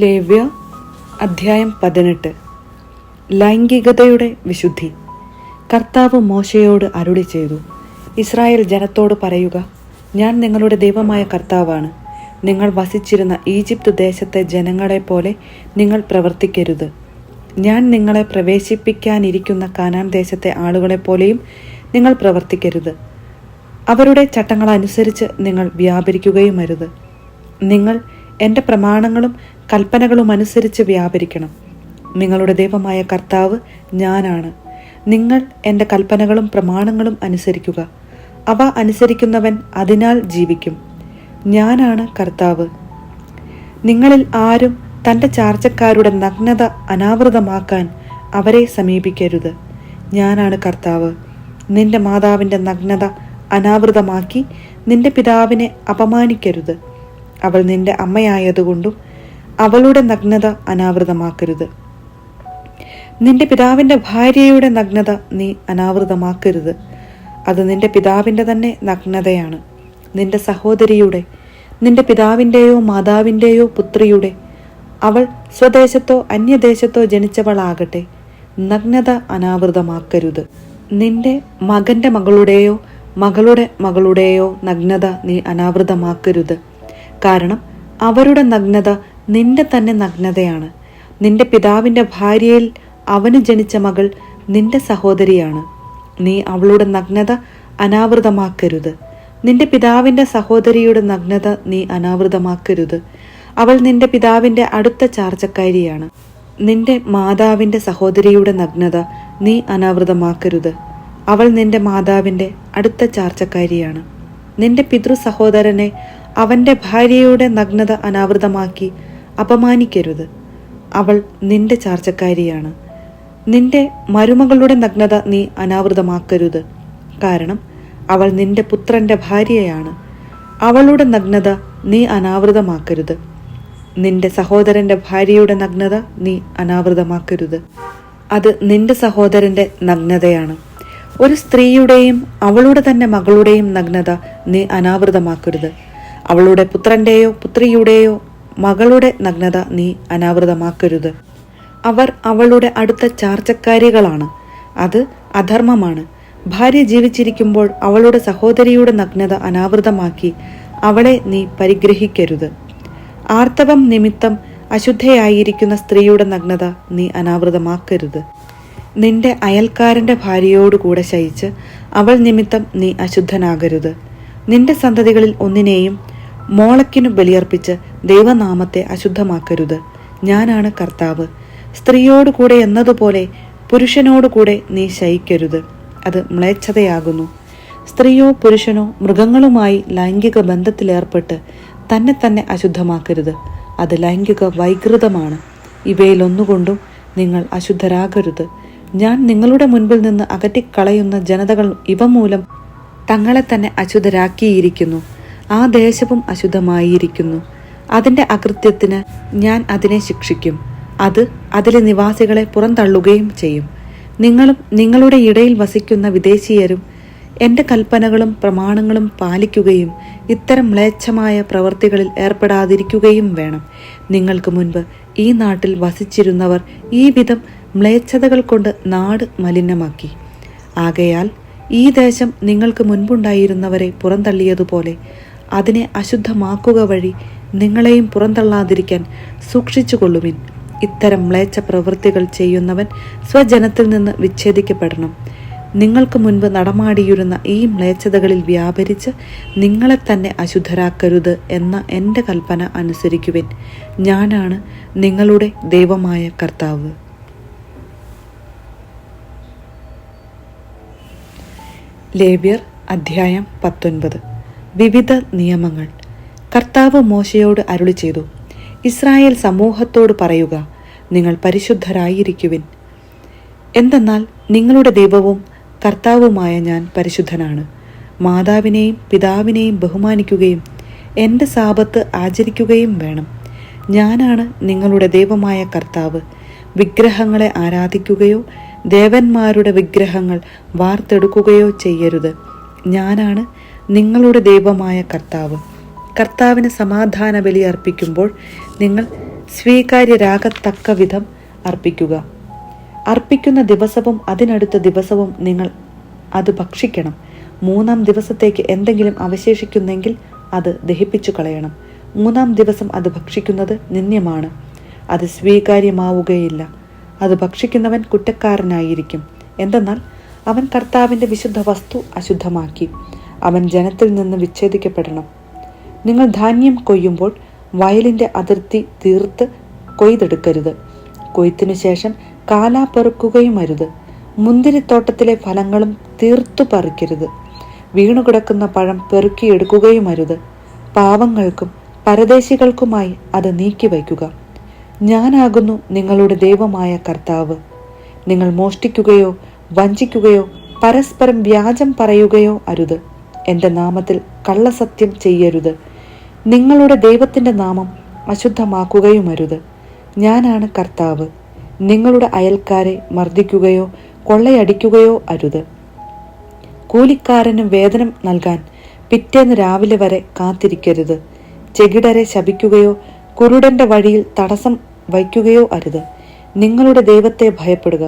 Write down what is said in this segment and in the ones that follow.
ലേവ്യ അധ്യായം 18. ലൈംഗികതയുടെ വിശുദ്ധി. കർത്താവ് മോശയോട് അരുളി ചെയ്തു, ഇസ്രായേൽ ജനത്തോട് പറയുക, ഞാൻ നിങ്ങളുടെ ദൈവമായ കർത്താവാണ്. നിങ്ങൾ വസിച്ചിരുന്ന ഈജിപ്ത് ദേശത്തെ ജനങ്ങളെപ്പോലെ നിങ്ങൾ പ്രവർത്തിക്കരുത്. ഞാൻ നിങ്ങളെ പ്രവേശിപ്പിക്കാനിരിക്കുന്ന കാനാൻ ദേശത്തെ ആളുകളെപ്പോലെയും നിങ്ങൾ പ്രവർത്തിക്കരുത്. അവരുടെ ചട്ടങ്ങളനുസരിച്ച് നിങ്ങൾ വ്യാപരിക്കുകയും അരുത്. നിങ്ങൾ എൻ്റെ പ്രമാണങ്ങളും കൽപ്പനകളും അനുസരിച്ച് വ്യാപരിക്കണം. നിങ്ങളുടെ ദൈവമായ കർത്താവ് ഞാനാണ്. നിങ്ങൾ എൻ്റെ കൽപ്പനകളും പ്രമാണങ്ങളും അനുസരിക്കുക. അവ അനുസരിക്കുന്നവൻ അതിനാൽ ജീവിക്കും. ഞാനാണ് കർത്താവ്. നിങ്ങളിൽ ആരും തൻ്റെ ചാർച്ചക്കാരുടെ നഗ്നത അനാവൃതമാക്കാൻ അവരെ സമീപിക്കരുത്. ഞാനാണ് കർത്താവ്. നിന്റെ മാതാവിൻ്റെ നഗ്നത അനാവൃതമാക്കി നിന്റെ പിതാവിനെ അപമാനിക്കരുത്. അവൾ നിന്റെ അമ്മയായതുകൊണ്ടും അവളുടെ നഗ്നത അനാവൃതമാക്കരുത്. നിന്റെ പിതാവിൻ്റെ ഭാര്യയുടെ നഗ്നത നീ അനാവൃതമാക്കരുത്. അത് നിന്റെ പിതാവിൻ്റെ തന്നെ നഗ്നതയാണ്. നിന്റെ സഹോദരിയുടെ, നിന്റെ പിതാവിൻ്റെയോ മാതാവിൻ്റെയോ പുത്രിയുടെ, അവൾ സ്വദേശത്തോ അന്യദേശത്തോ ജനിച്ചവളാകട്ടെ, നഗ്നത അനാവൃതമാക്കരുത്. നിന്റെ മകൻ്റെ മകളുടെയോ മകളുടെ മകളുടെയോ നഗ്നത നീ അനാവൃതമാക്കരുത്. കാരണം അവരുടെ നഗ്നത നിന്റെ തന്നെ നഗ്നതയാണ്. നിന്റെ പിതാവിൻ്റെ ഭാര്യയിൽ അവന് ജനിച്ച മകൾ നിന്റെ സഹോദരിയാണ്. നീ അവളുടെ നഗ്നത അനാവൃതമാക്കരുത്. നിന്റെ പിതാവിൻ്റെ സഹോദരിയുടെ നഗ്നത നീ അനാവൃതമാക്കരുത്. അവൾ നിന്റെ പിതാവിൻ്റെ അടുത്ത ചാർച്ചക്കാരിയാണ്. നിന്റെ മാതാവിൻ്റെ സഹോദരിയുടെ നഗ്നത നീ അനാവൃതമാക്കരുത്. അവൾ നിന്റെ മാതാവിൻ്റെ അടുത്ത ചാർച്ചക്കാരിയാണ്. നിന്റെ പിതൃ സഹോദരനെ അവൻ്റെ ഭാര്യയുടെ നഗ്നത അനാവൃതമാക്കി അപമാനിക്കരുത്. അവൾ നിന്റെ ചാർച്ചക്കാരിയാണ്. നിന്റെ മരുമകളുടെ നഗ്നത നീ അനാവൃതമാക്കരുത്. കാരണം അവൾ നിന്റെ പുത്രൻ്റെ ഭാര്യയാണ്. അവളുടെ നഗ്നത നീ അനാവൃതമാക്കരുത്. നിന്റെ സഹോദരൻ്റെ ഭാര്യയുടെ നഗ്നത നീ അനാവൃതമാക്കരുത്. അത് നിന്റെ സഹോദരൻ്റെ നഗ്നതയാണ്. ഒരു സ്ത്രീയുടെയും അവളുടെ തന്നെ മകളുടെയും നഗ്നത നീ അനാവൃതമാക്കരുത്. അവളുടെ പുത്രൻ്റെയോ പുത്രിയുടെയോ മകളുടെ നഗ്നത നീ അനാവൃതമാക്കരുത്. അവർ അവളുടെ അടുത്ത ചാർച്ചക്കാരികളാണ്. അത് അധർമ്മമാണ്. ഭാര്യ ജീവിച്ചിരിക്കുമ്പോൾ അവളുടെ സഹോദരിയുടെ നഗ്നത അനാവൃതമാക്കി അവളെ നീ പരിഗ്രഹിക്കരുത്. ആർത്തവം നിമിത്തം അശുദ്ധയായിരിക്കുന്ന സ്ത്രീയുടെ നഗ്നത നീ അനാവൃതമാക്കരുത്. നിന്റെ അയൽക്കാരൻ്റെ ഭാര്യയോടുകൂടെ ശയിച്ച് അവൾ നിമിത്തം നീ അശുദ്ധനാകരുത്. നിന്റെ സന്തതികളിൽ ഒന്നിനെയും മോളക്കിനു ബലിയർപ്പിച്ച് ദൈവനാമത്തെ അശുദ്ധമാക്കരുത്. ഞാനാണ് കർത്താവ്. സ്ത്രീയോടുകൂടെ എന്നതുപോലെ പുരുഷനോടുകൂടെ നീ ശയിക്കരുത്. അത് മ്ലേച്ഛതയാകുന്നു. സ്ത്രീയോ പുരുഷനോ മൃഗങ്ങളുമായി ലൈംഗിക ബന്ധത്തിലേർപ്പെട്ട് തന്നെ തന്നെ അശുദ്ധമാക്കരുത്. അത് ലൈംഗിക വൈകൃതമാണ്. ഇവയിലൊന്നുകൊണ്ടും നിങ്ങൾ അശുദ്ധരാകരുത്. ഞാൻ നിങ്ങളുടെ മുൻപിൽ നിന്ന് അകറ്റിക്കളയുന്ന ജനതകൾ ഇവ മൂലം തങ്ങളെ തന്നെ അശുദ്ധരാക്കിയിരിക്കുന്നു. ആ ദേശവും അശുദ്ധമായിരിക്കുന്നു. അതിൻ്റെ അകൃത്യത്തിന് ഞാൻ അതിനെ ശിക്ഷിക്കും. അത് അതിലെ നിവാസികളെ പുറന്തള്ളുകയും ചെയ്യും. നിങ്ങളും നിങ്ങളുടെ ഇടയിൽ വസിക്കുന്ന വിദേശീയരും എൻ്റെ കൽപ്പനകളും പ്രമാണങ്ങളും പാലിക്കുകയും ഇത്തരം മ്ലേച്ഛമായ പ്രവൃത്തികളിൽ ഏർപ്പെടാതിരിക്കുകയും വേണം. നിങ്ങൾക്ക് മുൻപ് ഈ നാട്ടിൽ വസിച്ചിരുന്നവർ ഈ വിധം മ്ലേച്ഛതകൾ കൊണ്ട് നാട് മലിനമാക്കി. ആകയാൽ ഈ ദേശം നിങ്ങൾക്ക് മുൻപുണ്ടായിരുന്നവരെ പുറന്തള്ളിയതുപോലെ അതിനെ അശുദ്ധമാക്കുക വഴി നിങ്ങളെയും പുറന്തള്ളാതിരിക്കാൻ സൂക്ഷിച്ചുകൊള്ളുവിൻ. ഇത്തരം മ്ലേച്ഛ പ്രവൃത്തികൾ ചെയ്യുന്നവൻ സ്വജനത്തിൽ നിന്ന് വിച്ഛേദിക്കപ്പെടണം. നിങ്ങൾക്ക് മുൻപ് നടമാടിയിരുന്ന ഈ മ്ലേച്ഛതകളിൽ വ്യാപരിച്ച് നിങ്ങളെ തന്നെ അശുദ്ധരാക്കരുത് എന്ന എൻ്റെ കൽപ്പന അനുസരിക്കുവിൻ. ഞാനാണ് നിങ്ങളുടെ ദൈവമായ കർത്താവ്. ലേവ്യർ അധ്യായം 19. വിവിധ നിയമങ്ങൾ. കർത്താവ് മോശയോട് അരുളി ചെയ്തു, ഇസ്രായേൽ സമൂഹത്തോട് പറയുക, നിങ്ങൾ പരിശുദ്ധരായിരിക്കുവിൻ. എന്തെന്നാൽ നിങ്ങളുടെ ദൈവവും കർത്താവുമായ ഞാൻ പരിശുദ്ധനാണ്. മാതാവിനെയും പിതാവിനെയും ബഹുമാനിക്കുകയും എൻ്റെ സാബത്ത് ആചരിക്കുകയും വേണം. ഞാനാണ് നിങ്ങളുടെ ദൈവമായ കർത്താവ്. വിഗ്രഹങ്ങളെ ആരാധിക്കുകയോ ദേവന്മാരുടെ വിഗ്രഹങ്ങൾ വാർത്തെടുക്കുകയോ ചെയ്യരുത്. ഞാനാണ് നിങ്ങളുടെ ദൈവമായ കർത്താവ്. കർത്താവിന് സമാധാന ബലി അർപ്പിക്കുമ്പോൾ നിങ്ങൾ സ്വീകാര്യരാകത്തക്ക വിധം അർപ്പിക്കുക. അർപ്പിക്കുന്ന ദിവസവും അതിനടുത്ത ദിവസവും നിങ്ങൾ അത് ഭക്ഷിക്കണം. 3-ാം ദിവസത്തേക്ക് എന്തെങ്കിലും അവശേഷിക്കുന്നെങ്കിൽ അത് ദഹിപ്പിച്ചു കളയണം. 3-ാം ദിവസം അത് ഭക്ഷിക്കുന്നത് നിന്ദ്യമാണ്, അത് സ്വീകാര്യമാവുകയില്ല. അത് ഭക്ഷിക്കുന്നവൻ കുറ്റക്കാരനായിരിക്കും. എന്തെന്നാൽ അവൻ കർത്താവിൻ്റെ വിശുദ്ധ വസ്തു അശുദ്ധമാക്കി. അവൻ ജനത്തിൽ നിന്ന് വിച്ഛേദിക്കപ്പെടണം. നിങ്ങൾ ധാന്യം കൊയ്യുമ്പോൾ വയലിൻ്റെ അതിർത്തി തീർത്ത് കൊയ്തെടുക്കരുത്. കൊയ്ത്തിനു ശേഷം കാലാ പെറുക്കുകയും അരുത്. മുന്തിരിത്തോട്ടത്തിലെ ഫലങ്ങളും തീർത്തു പറിക്കരുത്. വീണുകിടക്കുന്ന പഴം പെറുക്കിയെടുക്കുകയും അരുത്. പാവങ്ങൾക്കും പരദേശികൾക്കുമായി അത് നീക്കിവയ്ക്കുക. ഞാനാകുന്നു നിങ്ങളുടെ ദൈവമായ കർത്താവ്. നിങ്ങൾ മോഷ്ടിക്കുകയോ വഞ്ചിക്കുകയോ പരസ്പരം വ്യാജം പറയുകയോ അരുത്. എൻ്റെ നാമത്തിൽ കള്ളസത്യം ചെയ്യരുത്. നിങ്ങളുടെ ദൈവത്തിൻ്റെ നാമം അശുദ്ധമാക്കുകയും അരുത്. ഞാനാണ് കർത്താവ്. നിങ്ങളുടെ അയൽക്കാരെ മർദ്ദിക്കുകയോ കൊള്ളയടിക്കുകയോ അരുത്. കൂലിക്കാരന് വേതനം നൽകാൻ പിറ്റേന്ന് രാവിലെ വരെ കാത്തിരിക്കരുത്. ചെകിടരെ ശപിക്കുകയോ കുരുടന്റെ വഴിയിൽ തടസ്സം വയ്ക്കുകയോ അരുത്. നിങ്ങളുടെ ദൈവത്തെ ഭയപ്പെടുക.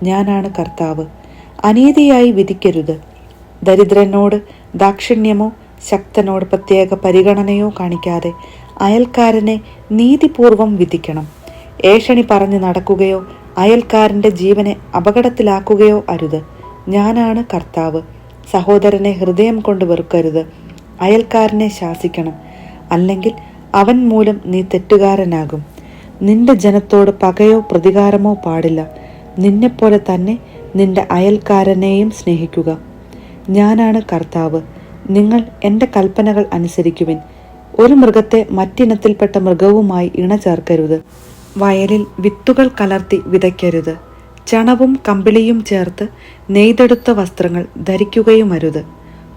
ഞാനാണ് കർത്താവ്. അനീതിയായി വിധിക്കരുത്. ദരിദ്രനോട് ദാക്ഷിണ്യമോ ശക്തനോട് പ്രത്യേക പരിഗണനയോ കാണിക്കാതെ അയൽക്കാരനെ നീതിപൂർവം വിധിക്കണം. ഏഷണി പറഞ്ഞു നടക്കുകയോ അയൽക്കാരൻ്റെ ജീവനെ അപകടത്തിലാക്കുകയോ അരുത്. ഞാനാണ് കർത്താവ്. സഹോദരനെ ഹൃദയം കൊണ്ട് വെറുക്കരുത്. അയൽക്കാരനെ ശാസിക്കണം, അല്ലെങ്കിൽ അവൻ മൂലം നീ തെറ്റുകാരനാകും. നിന്റെ ജനത്തോട് പകയോ പ്രതികാരമോ പാടില്ല. നിന്നെപ്പോലെ തന്നെ നിന്റെ അയൽക്കാരനെയും സ്നേഹിക്കുക. ഞാനാണ് കർത്താവ്. നിങ്ങൾ എൻ്റെ കൽപ്പനകൾ അനുസരിക്കുവിൻ. ഒരു മൃഗത്തെ മറ്റിനത്തിൽപ്പെട്ട മൃഗവുമായി ഇണ ചേർക്കരുത്. വയലിൽ വിത്തുകൾ കലർത്തി വിതയ്ക്കരുത്. ചണവും കമ്പിളിയും ചേർത്ത് നെയ്തെടുത്ത വസ്ത്രങ്ങൾ ധരിക്കുകയുമരുത്.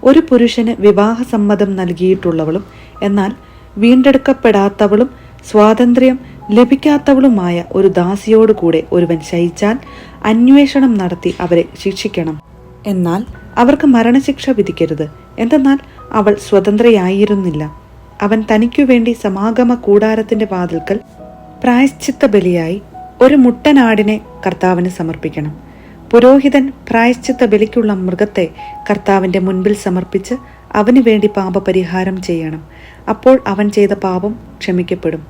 ഒരു പുരുഷന് വിവാഹസമ്മതം നൽകിയിട്ടുള്ളവളും എന്നാൽ വീണ്ടെടുക്കപ്പെടാത്തവളും സ്വാതന്ത്ര്യം ലഭിക്കാത്തവളുമായ ഒരു ദാസിയോടുകൂടെ ഒരുവൻ ശയിച്ചാൽ അന്വേഷണം നടത്തി അവരെ ശിക്ഷിക്കണം. എന്നാൽ അവർക്ക് മരണശിക്ഷ വിധിക്കരുത്. എന്തെന്നാൽ അവൾ സ്വതന്ത്രയായിരുന്നില്ല. അവൻ തനിക്കു വേണ്ടി സമാഗമ കൂടാരത്തിന്റെ വാതിൽക്കൽ പ്രായശ്ചിത്ത ബലിയായി ഒരു മുട്ടനാടിനെ കർത്താവിന് സമർപ്പിക്കണം. പുരോഹിതൻ പ്രായശ്ചിത്ത ബലിക്കുള്ള മൃഗത്തെ കർത്താവിന്റെ മുൻപിൽ സമർപ്പിച്ച് അവന് വേണ്ടി പാപപരിഹാരം ചെയ്യണം. അപ്പോൾ അവൻ ചെയ്ത പാപം ക്ഷമിക്കപ്പെടും.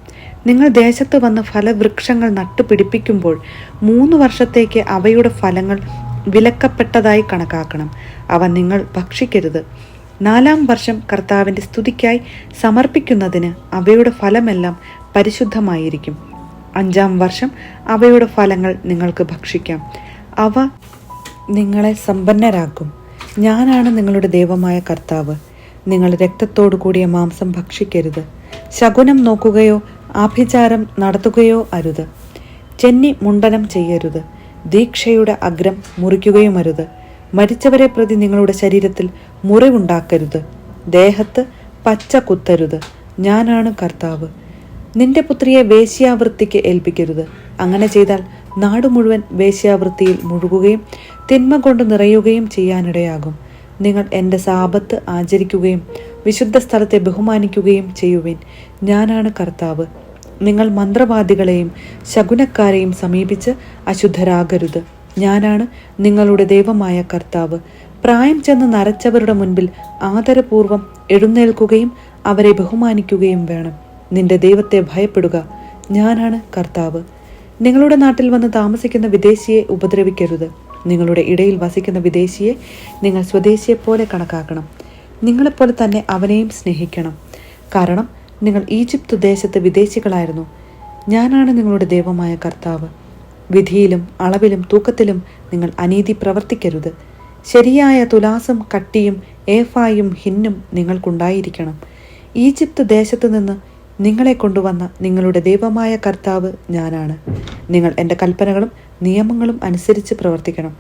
നിങ്ങൾ ദേശത്ത് വന്ന് ഫലവൃക്ഷങ്ങൾ നട്ടുപിടിപ്പിക്കുമ്പോൾ 3 വർഷത്തേക്ക് അവയുടെ ഫലങ്ങൾ വിലക്കപ്പെട്ടതായി കണക്കാക്കണം. അവ നിങ്ങൾ ഭക്ഷിക്കരുത്. 4-ാം വർഷം കർത്താവിൻ്റെ സ്തുതിക്കായി സമർപ്പിക്കുന്നതിന് അവയുടെ ഫലമെല്ലാം പരിശുദ്ധമായിരിക്കും. 5-ാം വർഷം അവയുടെ ഫലങ്ങൾ നിങ്ങൾക്ക് ഭക്ഷിക്കാം. അവ നിങ്ങളെ സമ്പന്നരാക്കും. ഞാനാണ് നിങ്ങളുടെ ദൈവമായ കർത്താവ്. നിങ്ങൾ രക്തത്തോടു കൂടിയ മാംസം ഭക്ഷിക്കരുത്. ശകുനം നോക്കുകയോ ആഭിചാരം നടത്തുകയോ അരുത്. ചെന്നി മുണ്ടനം ചെയ്യരുത്. ദീക്ഷയുടെ അഗ്രം മുറിക്കുകയുമരുത്. മരിച്ചവരെ പ്രതി നിങ്ങളുടെ ശരീരത്തിൽ മുറിവുണ്ടാക്കരുത്. ദേഹത്ത് പച്ച കുത്തരുത്. ഞാനാണ് കർത്താവ്. നിന്റെ പുത്രിയെ വേശ്യാവൃത്തിക്ക് ഏൽപ്പിക്കരുത്. അങ്ങനെ ചെയ്താൽ നാട് മുഴുവൻ വേശ്യാവൃത്തിയിൽ മുഴുകുകയും തിന്മ കൊണ്ട് നിറയുകയും ചെയ്യാനിടയാകും. നിങ്ങൾ എൻ്റെ സാബത്ത് ആചരിക്കുകയും വിശുദ്ധ സ്ഥലത്തെ ബഹുമാനിക്കുകയും ചെയ്യുവിൻ. ഞാനാണ് കർത്താവ്. നിങ്ങൾ മന്ത്രവാദികളെയും ശകുനക്കാരെയും സമീപിച്ച് അശുദ്ധരാകരുത്. ഞാനാണ് നിങ്ങളുടെ ദൈവമായ കർത്താവ്. പ്രായം ചെന്ന് നരച്ചവരുടെ മുൻപിൽ ആദരപൂർവം എഴുന്നേൽക്കുകയും അവരെ ബഹുമാനിക്കുകയും വേണം. നിന്റെ ദൈവത്തെ ഭയപ്പെടുക. ഞാനാണ് കർത്താവ്. നിങ്ങളുടെ നാട്ടിൽ വന്ന് താമസിക്കുന്ന വിദേശിയെ ഉപദ്രവിക്കരുത്. നിങ്ങളുടെ ഇടയിൽ വസിക്കുന്ന വിദേശിയെ നിങ്ങൾ സ്വദേശിയെപ്പോലെ കണക്കാക്കണം. നിങ്ങളെപ്പോലെ തന്നെ അവനെയും സ്നേഹിക്കണം. കാരണം നിങ്ങൾ ഈജിപ്ത് ദേശത്ത് വിദേശികളായിരുന്നു. ഞാനാണ് നിങ്ങളുടെ ദൈവമായ കർത്താവ്. വിധിയിലും അളവിലും തൂക്കത്തിലും നിങ്ങൾ അനീതി പ്രവർത്തിക്കരുത്. ശരിയായ തുലാസും കട്ടിയും ഏഫായും ഹിന്നും നിങ്ങൾക്കുണ്ടായിരിക്കണം. ഈജിപ്ത് ദേശത്തു നിന്ന് നിങ്ങളെ കൊണ്ടുവന്ന നിങ്ങളുടെ ദൈവമായ കർത്താവ് ഞാനാണ്. നിങ്ങൾ എൻ്റെ കൽപ്പനകളും നിയമങ്ങളും അനുസരിച്ച് പ്രവർത്തിക്കണം.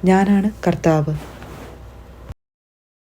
ഞാനാണ് കർത്താവ്.